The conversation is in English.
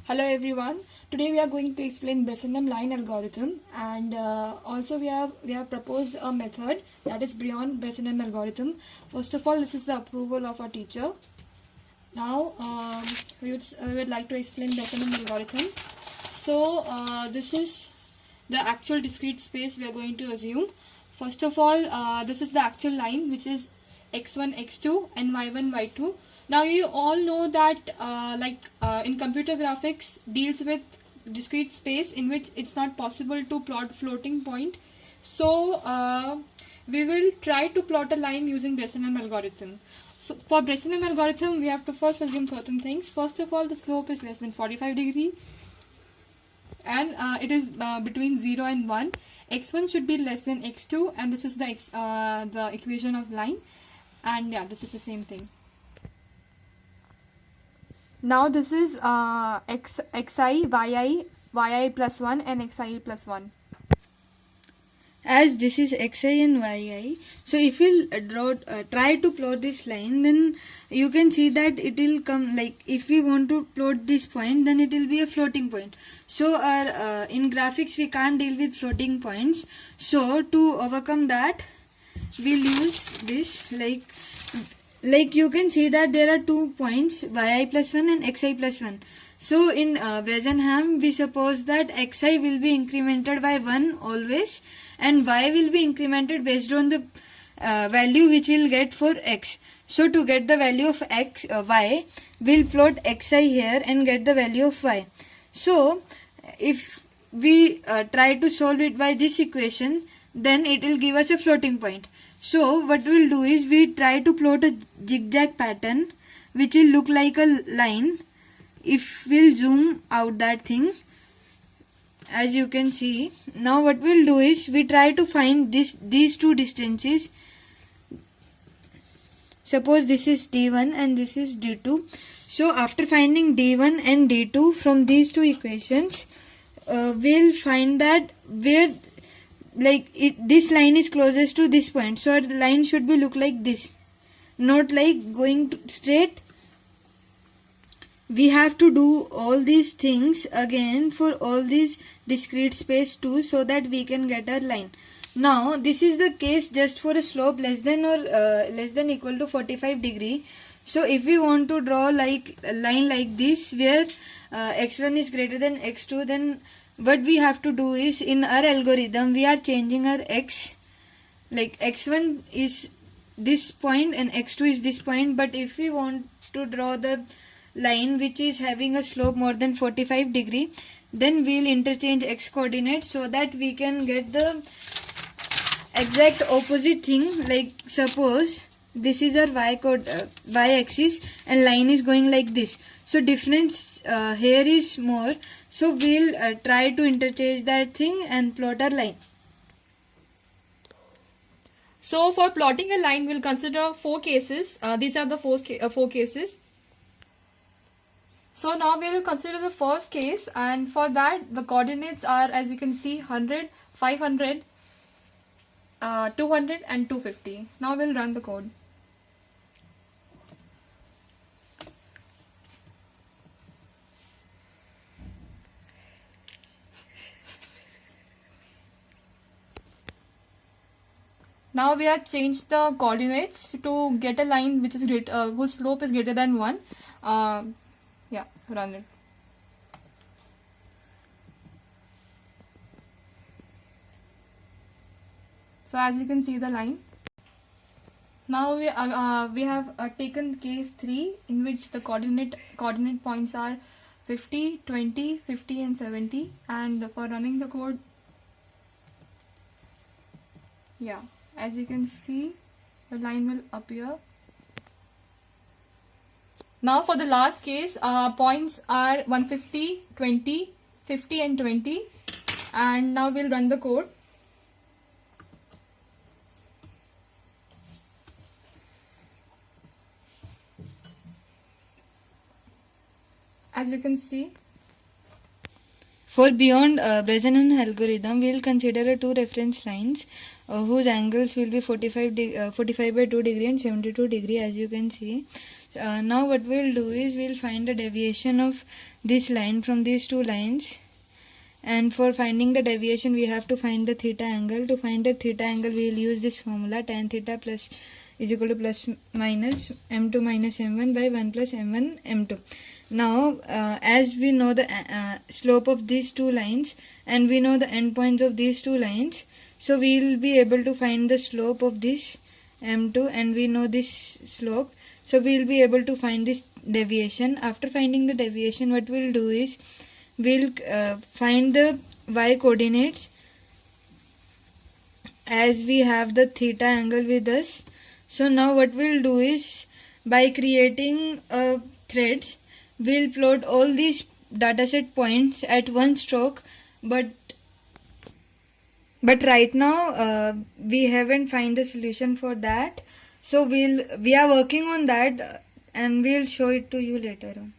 Hello everyone. Today we are going to explain Bressenham line algorithm, and also we have proposed a method that is beyond Bressenham algorithm. First of all, this is the approval of our teacher. Now we would like to explain Bressenham algorithm. So this is the actual discrete space we are going to assume. First of all, this is the actual line, which is x1, x2 and y1, y2. Now you all know that in computer graphics deals with discrete space in which it's not possible to plot floating point. So we will try to plot a line using Bressenham algorithm. So for Bressenham algorithm, we have to first assume certain things. First of all, the slope is less than 45 degree, and it is between 0 and 1. X1 should be less than x2, and this is the equation of the line, and yeah, this is the same thing. Now this is xi, yi plus 1 and xi plus 1. As this is xi and yi, so if we try to plot this line, then you can see that it will come like, if we want to plot this point, then it will be a floating point. So our in graphics we can't deal with floating points. So to overcome that, we'll use this, like you can see that there are 2 points, yi plus 1 and xi plus 1. So in Bressenham, we suppose that xi will be incremented by 1 always, and y will be incremented based on the value which we'll get for x. So to get the value of y, we'll plot xi here and get the value of y. So if we try to solve it by this equation, then it will give us a floating point. So what we'll do is we try to plot a zigzag pattern which will look like a line. If we'll zoom out that thing, as you can see, now what we'll do is we try to find these two distances. Suppose this is d1 and this is d2. So after finding d1 and d2 from these two equations, we'll find that where this line is closest to this point. So our line should be look like this, not like going straight. We have to do all these things again for all these discrete space too, so that we can get our line. Now this is the case just for a slope less than or less than equal to 45 degree. So if we want to draw like a line like this where x1 is greater than x2, then what we have to do is, in our algorithm we are changing our x, like x1 is this point and x2 is this point. But if we want to draw the line which is having a slope more than 45 degree, then we'll interchange x coordinates so that we can get the exact opposite thing. Like suppose this is our y axis and line is going like this, so difference here is more. So we'll try to interchange that thing and plot our line. So for plotting a line, we'll consider 4 cases. These are the 4 cases. So now we will consider the first case, and for that the coordinates are, as you can see, 100, 500, 200 and 250. Now we'll run the code. Now we have changed the coordinates to get a line which is whose slope is greater than 1. Yeah, run it. So as you can see the line. Now we have taken case 3, in which the coordinate points are 50, 20, 50 and 70, and for running the code, yeah, as you can see the line will appear. Now for the last case, points are 150, 20, 50 and 20, and now we'll run the code. As you can see, for beyond Bressenham algorithm, we will consider 2 reference lines whose angles will be 45 by 2 degree and 72 degree, as you can see. Now what we'll do is we'll find the deviation of this line from these two lines, and for finding the deviation we have to find the theta angle. To find the theta angle we will use this formula, tan theta plus is equal to plus minus m2 minus m1 by 1 plus m1 m2. Now as we know the slope of these two lines and we know the endpoints of these two lines, so we will be able to find the slope of this m2 and we know this slope, so we will be able to find this deviation. After finding the deviation, what we'll do is we'll find the y coordinates as we have the theta angle with us. So now what we'll do is, by creating threads, we'll plot all these dataset points at one stroke, but right now we haven't find the solution for that, so we are working on that and we'll show it to you later on.